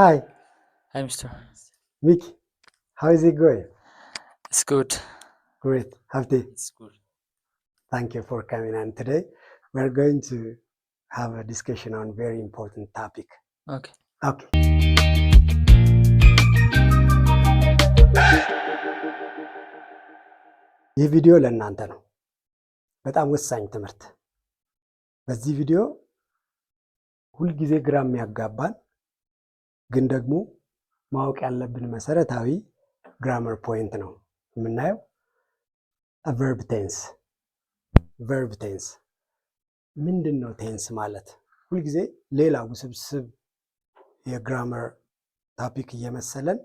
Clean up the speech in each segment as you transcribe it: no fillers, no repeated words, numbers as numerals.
Hi, Hi, Mr. Mickey. How is it going? It's good. Great. Happy. It's good. Thank you for coming. And today we're going to have a discussion on very important topic. Okay. Okay. ይህ ቪዲዮ ለእናንተ ነው። በጣም ወሳኝ ትምህርት። በዚህ ቪዲዮ ሁልጊዜ ግራ የሚያጋባን ግን ደግሞ ማወቅ ያለብን መሰረታዊ ግራመር ፖይንት ነው የምናየው። ቨርብ ቴንስ። ቨርብ ቴንስ ምንድን ነው? ቴንስ ማለት ሁልጊዜ ሌላ ውስብስብ የግራመር ታፒክ እየመሰለን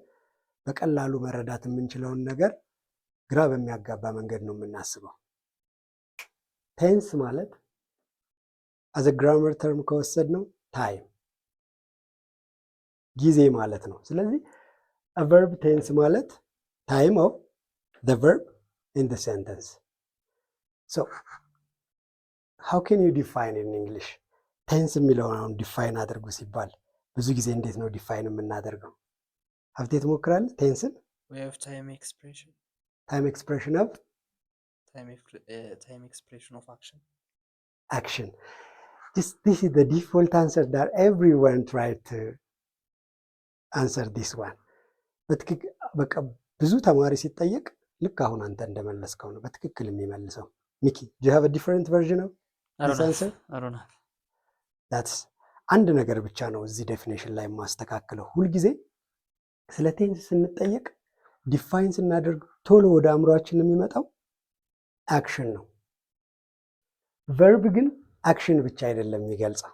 በቀላሉ መረዳት የምንችለውን ነገር ግራ በሚያጋባ መንገድ ነው የምናስበው። ቴንስ ማለት አዘ ግራመር ተርም ከወሰድ ነው ታይም ጊዜ ማለት ነው። ስለዚህ ቨርብ ቴንስ ማለት ታይም ኦፍ ዘ ቨርብ ኢን ዘ ሴንተንስ። ሶ ሃው ኬን ዩ ዲፋይን ኢን እንግሊሽ? ቴንስ የሚለውን አሁን ዲፋይን አድርጉ ሲባል ብዙ ጊዜ እንዴት ነው ዲፋይን የምናደርገው? ሀብቴ ትሞክራለህ? ቴንስን ታይም ኤክስፕሬሽን ታይም ኤክስፕሬሽን ኦፍ ታይም ኤክስፕሬሽን ኦፍ አክሽን action. This is the default answer that everyone tried to answer this one. በቃ ብዙ ተማሪ ሲጠየቅ ልክ አሁን አንተ እንደመለስከው ነው በትክክል የሚመልሰው። ሚኪ do you have a different version of this answer? I don't know. That's አንድ ነገር ብቻ ነው እዚህ ዴፊኒሽን ላይ የማስተካክለው። ሁልጊዜ ስለ ቴንስ ስንጠየቅ ዲፋይን ስናደርግ ቶሎ ወደ አእምሯችን የሚመጣው አክሽን ነው። ቨርብ ግን አክሽን ብቻ አይደለም የሚገልጸው።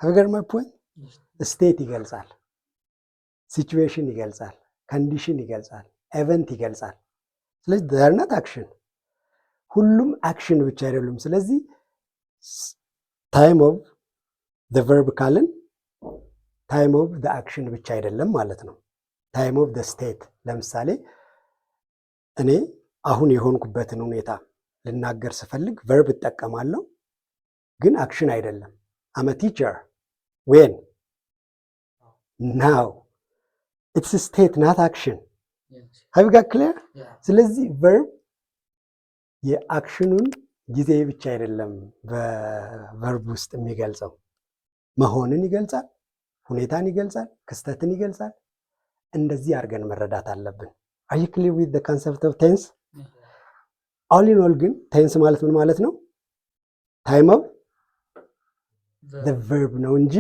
ሀገርማይ ፖይንት ስቴት ይገልጻል፣ ሲቹዌሽን ይገልጻል፣ ኮንዲሽን ይገልጻል፣ ኤቨንት ይገልጻል። ስለዚህ ደርነት አክሽን ሁሉም አክሽን ብቻ አይደሉም። ስለዚህ ታይም ኦፍ ዘ ቨርብ ካልን ታይም ኦፍ ዘ አክሽን ብቻ አይደለም ማለት ነው። ታይም ኦፍ ዘ ስቴት። ለምሳሌ እኔ አሁን የሆንኩበትን ሁኔታ ልናገር ስፈልግ ቨርብ እጠቀማለሁ፣ ግን አክሽን አይደለም። አም ቲቸር ዌን ናው ኢትስ ስቴት ናት አክሽን። ሀብ ጋ ክሊር። ስለዚህ ቨርብ የአክሽኑን ጊዜ ብቻ አይደለም በቨርብ ውስጥ የሚገልጸው፣ መሆንን ይገልጻል፣ ሁኔታን ይገልጻል፣ ክስተትን ይገልጻል። እንደዚህ አድርገን መረዳት አለብን። አር ዩ ክሊር ዊዝ ዘ ኮንሰፕት ኦፍ ቴንስ? ኦል ኢን ኦል ግን ቴንስ ማለት ምን ማለት ነው? ታይም ኦፍ ዘ ቨርብ ነው እንጂ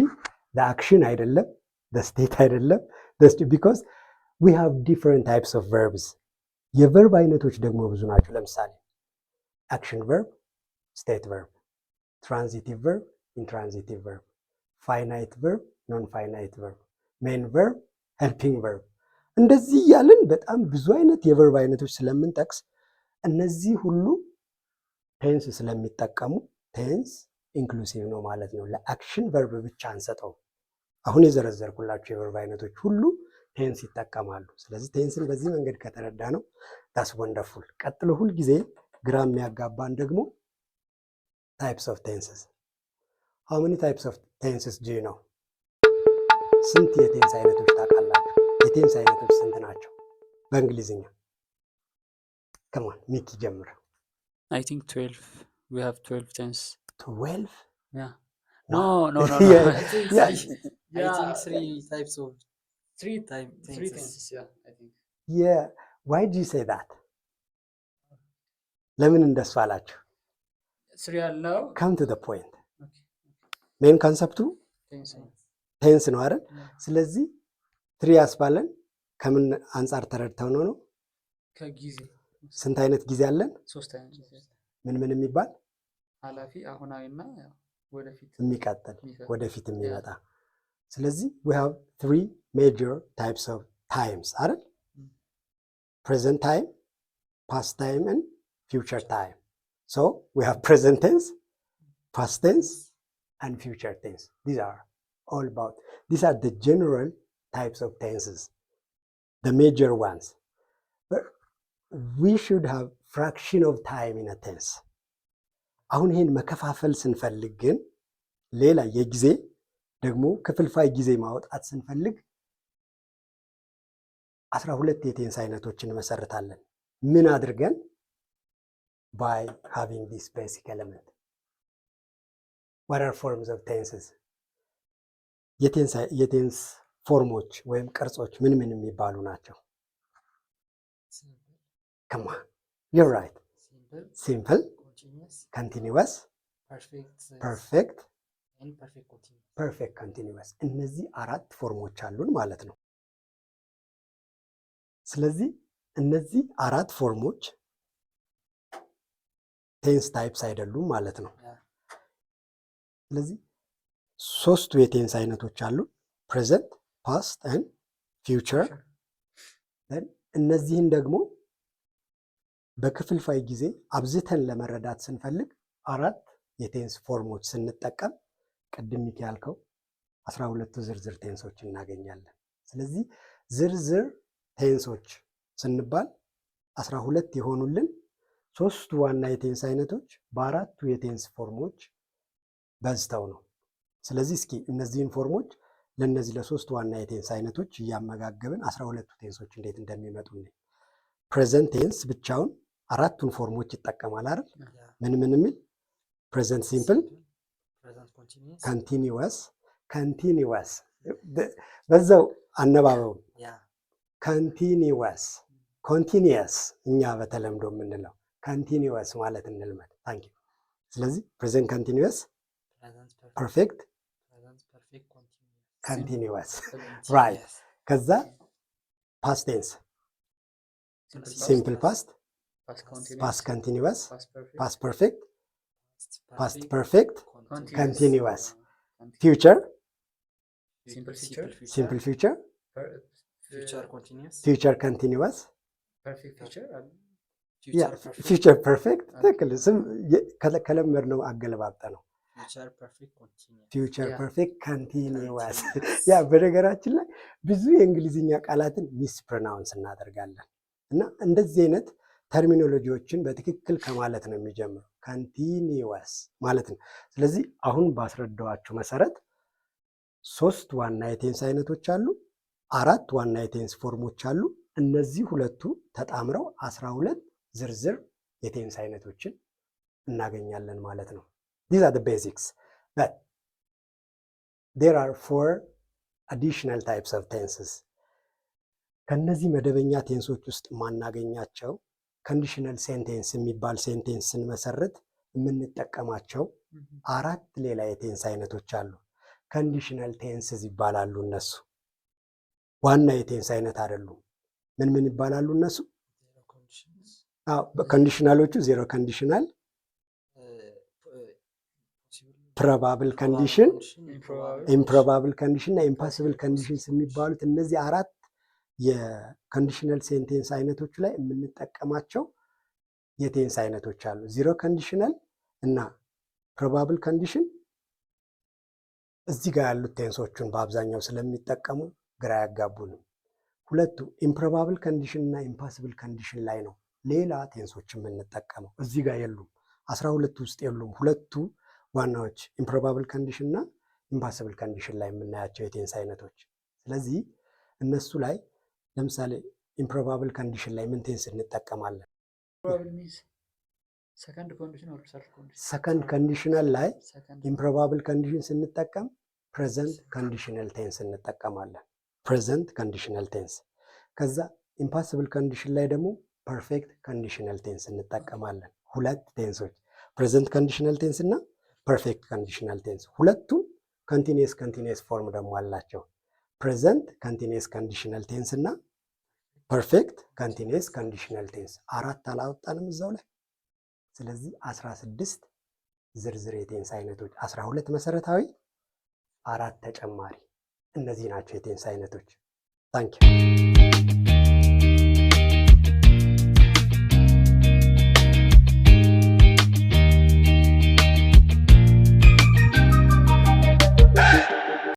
ዘ አክሽን አይደለም፣ ዘ ስቴት አይደለም። ቢኮዝ ዊ ሃቭ ዲፍረንት ታይፕስ ኦፍ ቨርብስ። የቨርብ አይነቶች ደግሞ ብዙ ናቸው። ለምሳሌ አክሽን ቨርብ፣ ስቴት ቨርብ፣ ትራንዚቲቭ ቨርብ፣ ኢንትራንዚቲቭ ቨርብ፣ ፋይናይት ቨርብ፣ ኖን ፋይናይት ቨርብ፣ ሜን ቨርብ፣ ሄልፒንግ ቨርብ። እንደዚህ እያልን በጣም ብዙ አይነት የቨርብ አይነቶች ስለምንጠቅስ እነዚህ ሁሉ ቴንስ ስለሚጠቀሙ ቴንስ ኢንክሉሲቭ ነው ማለት ነው። ለአክሽን ቨርብ ብቻ አንሰጠው። አሁን የዘረዘርኩላችሁ የቨርብ አይነቶች ሁሉ ቴንስ ይጠቀማሉ። ስለዚህ ቴንስን በዚህ መንገድ ከተረዳ ነው ዳስ ወንደርፉል። ቀጥሎ ሁልጊዜ ግራ የሚያጋባን ደግሞ ታይፕስ ኦፍ ቴንስስ። ሃው መኒ ታይፕስ ኦፍ ቴንስስ ዱ ዩ ኖው? ስንት የቴንስ አይነቶች ታውቃላችሁ? የቴንስ አይነቶች ስንት ናቸው በእንግሊዝኛ? ከማን ሚኪ ጀምር። I think 12. We have 12 tense. 12? Yeah. Wow. No. Yeah. I think three tenses. Yeah, I think. Yeah. Why do you say that? ለምን እንደሱ አላችሁ? Three ያለው come to the point. Okay. ሜን ኮንሰፕቱ ቴንስ ነው አይደል? ስለዚህ ትሪ ያስባለን ከምን አንጻር ተረድተው ነው? ከጊዜ ስንት አይነት ጊዜ አለን? 3 አይነት ጊዜ። ምን የሚባል? ኃላፊ፣ አሁናዊና ወደፊት የሚቀጥል ወደፊት የሚመጣ። ስለዚህ we have 3 major types of times አይደል? present time, past time and future time. So we have present tense, past tense and future tense. These are the general types of tenses, the major ones. But we should have fraction of time in a tense. አሁን ይሄን መከፋፈል ስንፈልግ ግን ሌላ የጊዜ ደግሞ ክፍልፋይ ጊዜ ማውጣት ስንፈልግ 12 የቴንስ አይነቶችን እንመሰርታለን። ምን አድርገን? by having this basic element. What are forms of tenses? የቴንስ ፎርሞች ወይም ቅርጾች ምን ምን የሚባሉ ናቸው? Come on, you're right. Simple, continuous, perfect, perfect continuous. እነዚህ 4 ፎርሞች አሉን ማለት ነው። ስለዚህ እነዚህ 4 ፎርሞች ቴንስ ታይፕስ አይደሉም ማለት ነው። ስለዚህ 3ቱ የቴንስ አይነቶች አሉ፣ ፕሬዘንት፣ ፓስት ኤንድ ፊውቸር። እነዚህን ደግሞ በክፍልፋይ ጊዜ አብዝተን ለመረዳት ስንፈልግ 4 የቴንስ ፎርሞች ስንጠቀም ቅድም ያልከው 12ቱ ዝርዝር ቴንሶች እናገኛለን። ስለዚህ ዝርዝር ቴንሶች ስንባል 12 የሆኑልን 3ቱ ዋና የቴንስ አይነቶች በ4ቱ የቴንስ ፎርሞች በዝተው ነው። ስለዚህ እስኪ እነዚህን ፎርሞች ለነዚህ ለ3 ዋና የቴንስ አይነቶች እያመጋገብን 12ቱ ቴንሶች እንዴት እንደሚመጡ ነው። ፕሬዘንት ቴንስ ብቻውን 4ቱን ፎርሞች ይጠቀማል አይደል? ምን ምን የሚል ፕሬዘንት ሲምፕል፣ ኮንቲኒዩስ፣ ኮንቲኒዩስ በዛው አነባበው ኮንቲኒዩስ፣ ኮንቲኒየስ እኛ በተለምዶ የምንለው ኮንቲኒዩስ ማለት እንልመድ። ታንክ ዩ። ስለዚህ ፕሬዘንት ኮንቲኒዩስ፣ ፐርፌክት ኮንቲኒዩስ ራይት። ከዛ ፓስት ቴንስ ሲምፕል ፓስት፣ ፓስት ኮንቲኒዩስ፣ ፓስት ፐርፌክት፣ ፓስት ፐርፌክት ኮንቲኒዩስ፣ ፊውቸር ሲምፕል ፊውቸር፣ ፊውቸር ኮንቲኒዩስ፣ ፊውቸር ፐርፌክት። ትክክል። ስም ከለመድነው አገለባብጠ ነው። ፊውቸር ፐርፌክት ኮንቲኒዩስ። ያ በነገራችን ላይ ብዙ የእንግሊዝኛ ቃላትን ሚስ ፕሮናውንስ እናደርጋለን እና እንደዚህ አይነት ተርሚኖሎጂዎችን በትክክል ከማለት ነው የሚጀምረው። ኮንቲኒዩስ ማለት ነው። ስለዚህ አሁን ባስረዳዋችሁ መሰረት 3 ዋና የቴንስ አይነቶች አሉ፣ 4 ዋና የቴንስ ፎርሞች አሉ። እነዚህ ሁለቱ ተጣምረው 12 ዝርዝር የቴንስ አይነቶችን እናገኛለን ማለት ነው። These are the basics, but there are 4 additional types of tenses. ከነዚህ መደበኛ ቴንሶች ውስጥ ማናገኛቸው ኮንዲሽናል ሴንቴንስ የሚባል ሴንቴንስ ስንመሰርት የምንጠቀማቸው 4 ሌላ የቴንስ አይነቶች አሉ። ኮንዲሽናል ቴንስስ ይባላሉ እነሱ። ዋና የቴንስ አይነት አይደሉም። ምን ምን ይባላሉ እነሱ? ኮንዲሽናሎቹ ዜሮ ኮንዲሽናል፣ ፕሮባብል ኮንዲሽን፣ ኢምፕሮባብል ኮንዲሽን እና ኢምፖሲብል ኮንዲሽንስ የሚባሉት እነዚህ 4 የኮንዲሽናል ሴንቴንስ አይነቶች ላይ የምንጠቀማቸው የቴንስ አይነቶች አሉ። ዜሮ ኮንዲሽናል እና ፕሮባብል ኮንዲሽን እዚህ ጋር ያሉት ቴንሶቹን በአብዛኛው ስለሚጠቀሙ ግራ ያጋቡንም። ሁለቱ ኢምፕሮባብል ኮንዲሽን እና ኢምፖሲብል ኮንዲሽን ላይ ነው ሌላ ቴንሶች የምንጠቀመው። እዚህ ጋር የሉም፣ 12 ውስጥ የሉም። ሁለቱ ዋናዎች ኢምፕሮባብል ኮንዲሽን እና ኢምፖሲብል ኮንዲሽን ላይ የምናያቸው የቴንስ አይነቶች። ስለዚህ እነሱ ላይ ለምሳሌ ኢምፕሮባብል ኮንዲሽን ላይ ምን ቴንስ እንጠቀማለን? ሰከንድ ኮንዲሽናል ላይ ኢምፕሮባብል ኮንዲሽን ስንጠቀም ፕሬዘንት ኮንዲሽናል ቴንስ እንጠቀማለን። ፕሬዘንት ኮንዲሽናል ቴንስ። ከዛ ኢምፖሲብል ኮንዲሽን ላይ ደግሞ ፐርፌክት ኮንዲሽናል ቴንስ እንጠቀማለን። 2 ቴንሶች ፕሬዘንት ኮንዲሽናል ቴንስ እና ፐርፌክት ኮንዲሽናል ቴንስ። ሁለቱም ኮንቲኒየስ ፎርም ደግሞ አላቸው። ፕሬዘንት ኮንቲኒየስ ኮንዲሽናል ቴንስ እና ፐርፌክት ኮንቲኒየስ ኮንዲሽናል ቴንስ። 4 አላወጣንም እዛው ላይ። ስለዚህ 16 ዝርዝር የቴንስ አይነቶች፣ 12 መሰረታዊ፣ 4 ተጨማሪ። እነዚህ ናቸው የቴንስ አይነቶች። ታንኪዩ